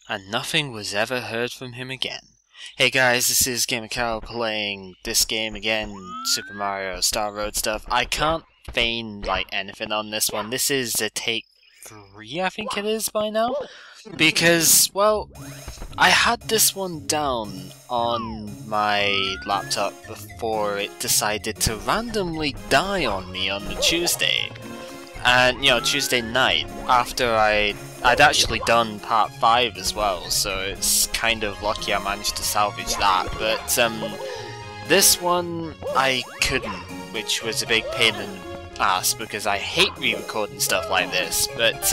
and nothing was ever heard from him again. Hey guys, this is gamercal playing this game again, Super Mario Star Road stuff. I can't feign like anything on this one. This is a take 3, I think it is by now. Because, well, I had this one down on my laptop before it decided to randomly die on me on the Tuesday. And, you know, Tuesday night, after I'd actually done part 5 as well, so it's kind of lucky I managed to salvage that. But, this one, I couldn't, which was a big pain in the ass, because I hate re-recording stuff like this. But,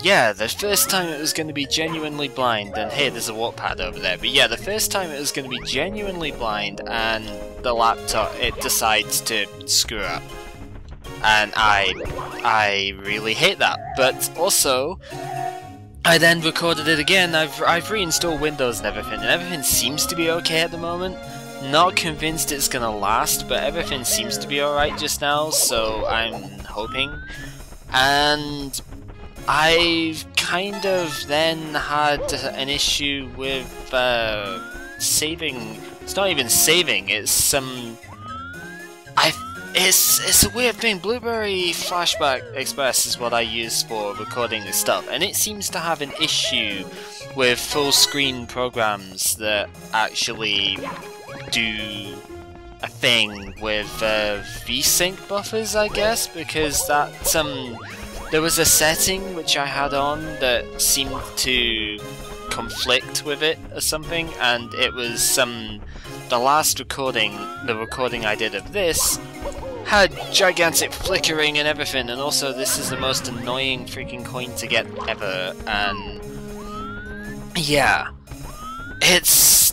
yeah, the first time it was going to be genuinely blind, and hey, there's a walk pad over there, but yeah, the first time it was going to be genuinely blind, and the laptop, it decides to screw up. And I really hate that. But also, I then recorded it again. I've reinstalled Windows and everything seems to be okay at the moment. Not convinced it's gonna last, but everything seems to be alright just now, so I'm hoping. And I've kind of then had an issue with saving. It's not even saving, it's It's a weird thing. Blueberry Flashback Express is what I use for recording this stuff, and it seems to have an issue with full screen programs that actually do a thing with VSync buffers, I guess, because that there was a setting which I had on that seemed to conflict with it or something, and it was the last recording, the recording I did of this, had gigantic flickering and everything, and also this is the most annoying freaking coin to get ever, and yeah, it's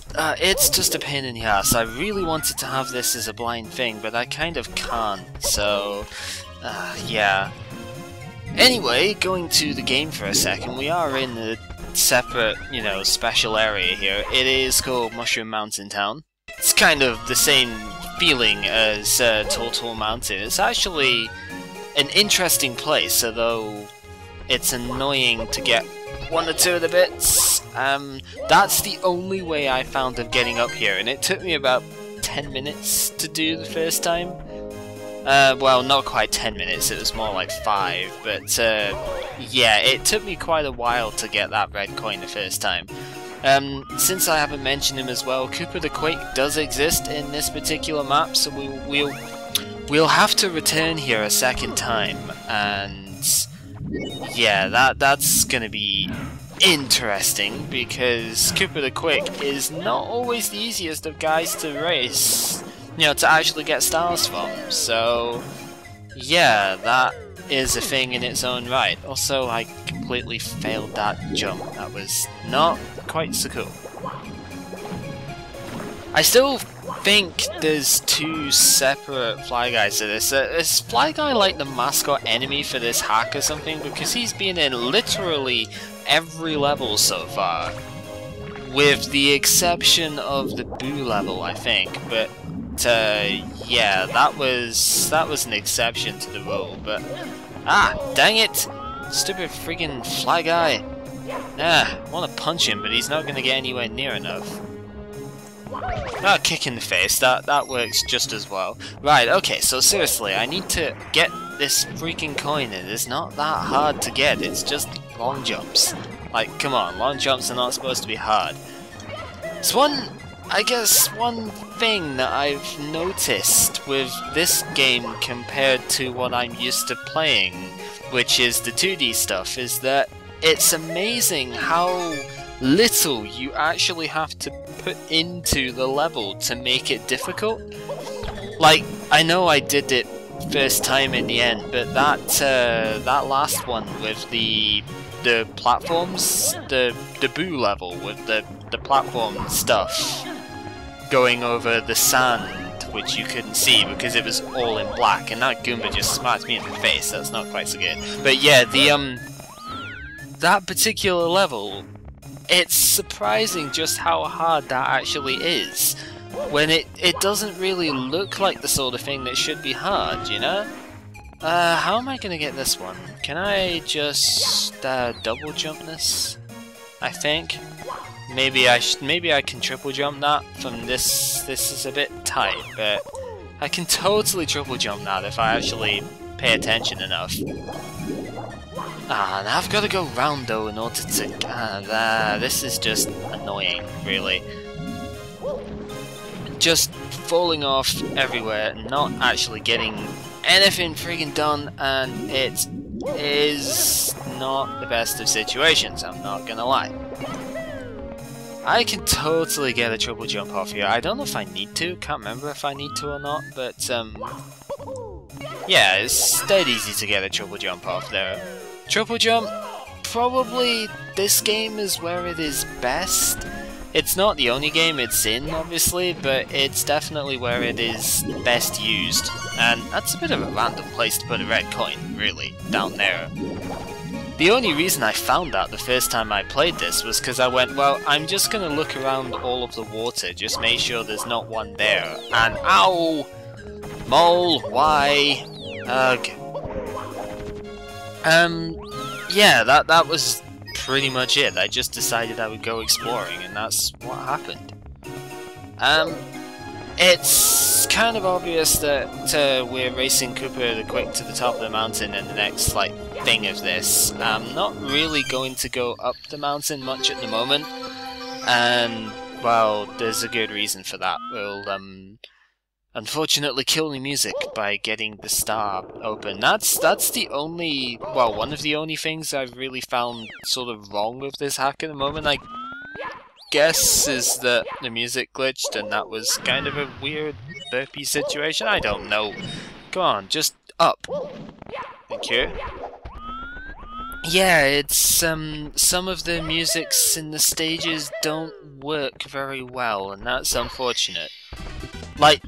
just a pain in the ass. I really wanted to have this as a blind thing, but I kind of can't, so yeah. Anyway, going to the game for a second, we are in a separate, you know, special area here. It is called Mushroom Mountain Town. It's kind of the same feeling as Total Mountain. It's actually an interesting place, although it's annoying to get one or two of the bits. That's the only way I found of getting up here, and it took me about 10 minutes to do the first time. Well, not quite 10 minutes, it was more like 5, but yeah, it took me quite a while to get that red coin the first time. Since I haven't mentioned him as well, Cooper the Quake does exist in this particular map, so we'll have to return here a second time, and yeah, that's gonna be interesting, because Cooper the Quake is not always the easiest of guys to race, you know, to actually get stars from, so yeah, that is a thing in its own right. Also, I completely failed that jump. That was not quite so cool. I still think there's 2 separate Fly Guys to this. Is Fly Guy like the mascot enemy for this hack or something? Because he's been in literally every level so far, with the exception of the Boo level, I think. But yeah, that was an exception to the rule. But dang it, stupid friggin' Fly Guy. I want to punch him, but he's not going to get anywhere near enough. Kick in the face, that works just as well. Right, okay, so seriously, I need to get this freaking coin in. It's not that hard to get, it's just long jumps. Like, come on, long jumps are not supposed to be hard. It's I guess one thing that I've noticed with this game compared to what I'm used to playing, which is the 2D stuff, is that it's amazing how little you actually have to put into the level to make it difficult. Like, I know I did it first time in the end, but that last one with the platforms, the Boo level with the platform stuff, going over the sand, which you couldn't see because it was all in black, and that Goomba just smacked me in the face. That's not quite so good. But yeah, that particular level, it's surprising just how hard that actually is, when it doesn't really look like the sort of thing that should be hard, you know? How am I gonna get this one? Can I just double jump this? I think. Maybe I can triple jump that from this. This is a bit tight, but I can totally triple jump that if I actually pay attention enough. And I've got to go round though in order to... this is just annoying, really. Just falling off everywhere, not actually getting anything friggin' done, and it is not the best of situations, I'm not gonna lie. I can totally get a triple jump off here. I don't know if I need to, can't remember if I need to or not, but yeah, it's dead easy to get a triple jump off there. Triple jump, probably this game is where it is best. It's not the only game it's in, obviously, but it's definitely where it is best used. And that's a bit of a random place to put a red coin, really, down there. The only reason I found that the first time I played this was because I went, well, I'm just gonna look around all of the water, just make sure there's not one there. And ow! Mole, why? Ugh. Yeah, that was pretty much it. I just decided I would go exploring, and that's what happened. It's kind of obvious that we're racing Cooper the Quick to the top of the mountain in the next, like, thing of this. I'm not really going to go up the mountain much at the moment, and, well, there's a good reason for that. We'll, unfortunately kill the music by getting the star open. That's the only, well, one of the only things I've really found sort of wrong with this hack at the moment, I guess, is that the music glitched, and that was kind of a weird burpy situation. I don't know. Come on, just up. Thank you. Yeah, it's, some of the musics in the stages don't work very well, and that's unfortunate. Like,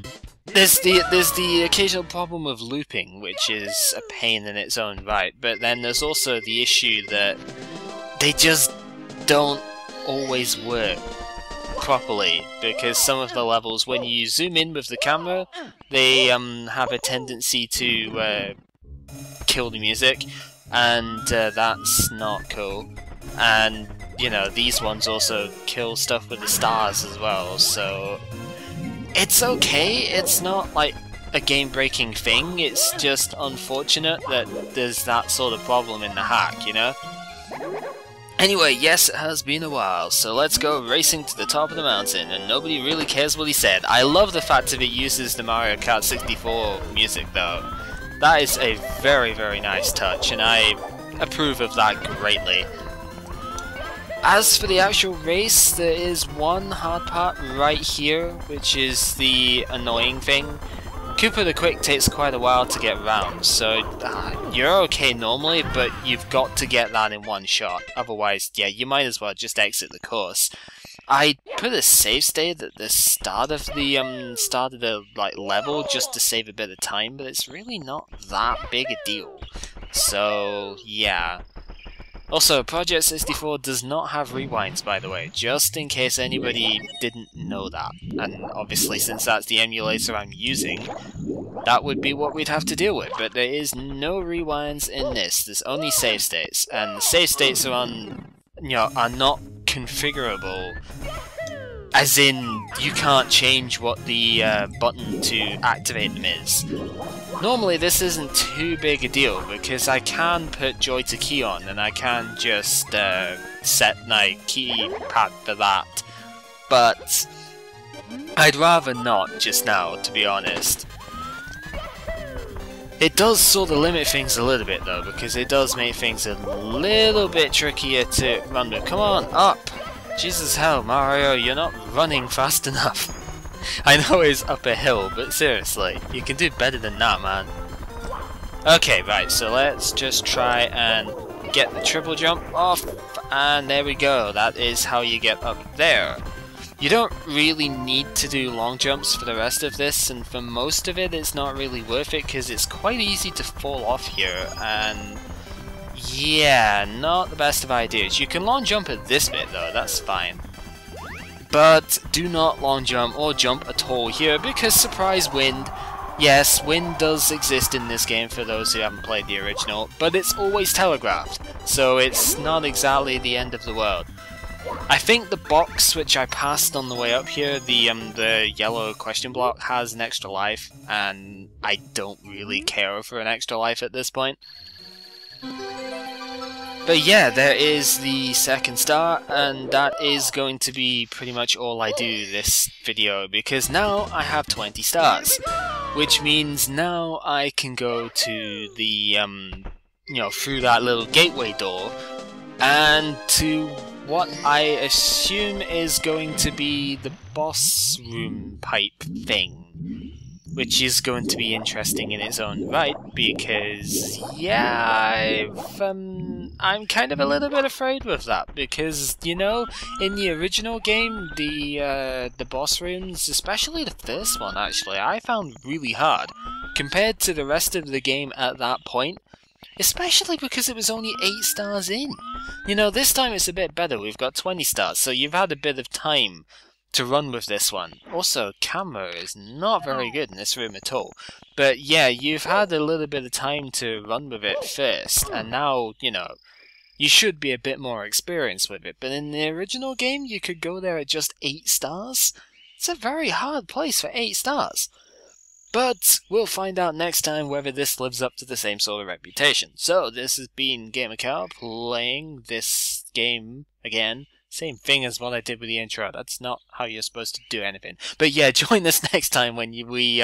there's the occasional problem of looping, which is a pain in its own right, but then there's also the issue that they just don't always work properly, because some of the levels, when you zoom in with the camera, they have a tendency to kill the music, and that's not cool. And, you know, these ones also kill stuff with the stars as well, so it's okay, it's not like a game-breaking thing, it's just unfortunate that there's that sort of problem in the hack, you know? Anyway, yes, it has been a while, so let's go racing to the top of the mountain, and nobody really cares what he said. I love the fact that it uses the Mario Kart 64 music, though. That is a very, very nice touch, and I approve of that greatly. As for the actual race, there is one hard part right here, which is the annoying thing. Cooper the Quick takes quite a while to get round, so you're okay normally, but you've got to get that in one shot. Otherwise, yeah, you might as well just exit the course. I put a save state at the start of the like level just to save a bit of time, but it's really not that big a deal. So yeah. Also, Project 64 does not have rewinds, by the way, just in case anybody didn't know that. And obviously, since that's the emulator I'm using, that would be what we'd have to deal with. But there is no rewinds in this. There's only save states, and the save states are are not configurable. As in, you can't change what the button to activate them is. Normally this isn't too big a deal, because I can put joy to key on, and I can just set my keypad for that. But I'd rather not just now, to be honest. It does sort of limit things a little bit though, because it does make things a little bit trickier to run with. Come on, up! Jesus hell, Mario, you're not running fast enough. I know it's up a hill, but seriously, you can do better than that, man. Okay, right, so let's just try and get the triple jump off, and there we go. That is how you get up there. You don't really need to do long jumps for the rest of this, and for most of it, it's not really worth it, because it's quite easy to fall off here, and yeah, not the best of ideas. You can long jump at this bit though, that's fine. But do not long jump or jump at all here, because surprise, wind. Yes, wind does exist in this game for those who haven't played the original, but it's always telegraphed, so it's not exactly the end of the world. I think the box which I passed on the way up here, the yellow question block, has an extra life, and I don't really care for an extra life at this point. But yeah, there is the second star, and that is going to be pretty much all I do this video, because now I have 20 stars, which means now I can go to the, you know, through that little gateway door, and to what I assume is going to be the boss room pipe thing. Which is going to be interesting in its own right, because yeah, I'm kind of a little bit afraid with that, because you know, in the original game, the boss rooms, especially the first one, actually, I found really hard compared to the rest of the game at that point. Especially because it was only 8 stars in. You know, this time it's a bit better. We've got 20 stars, so you've had a bit of time to run with this one. Also, camera is not very good in this room at all. But yeah, you've had a little bit of time to run with it first, and now, you know, you should be a bit more experienced with it. But in the original game, you could go there at just 8 stars. It's a very hard place for 8 stars. But we'll find out next time whether this lives up to the same sort of reputation. So, this has been gamercal playing this game again. Same thing as what I did with the intro. That's not how you're supposed to do anything. But yeah, join us next time when we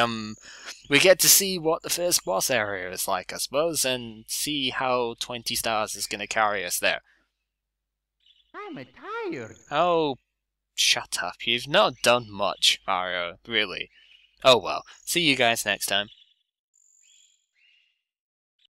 get to see what the first boss area is like, I suppose, and see how 20 stars is going to carry us there. I'm tired. Oh, shut up. You've not done much, Mario, really. Oh well. See you guys next time.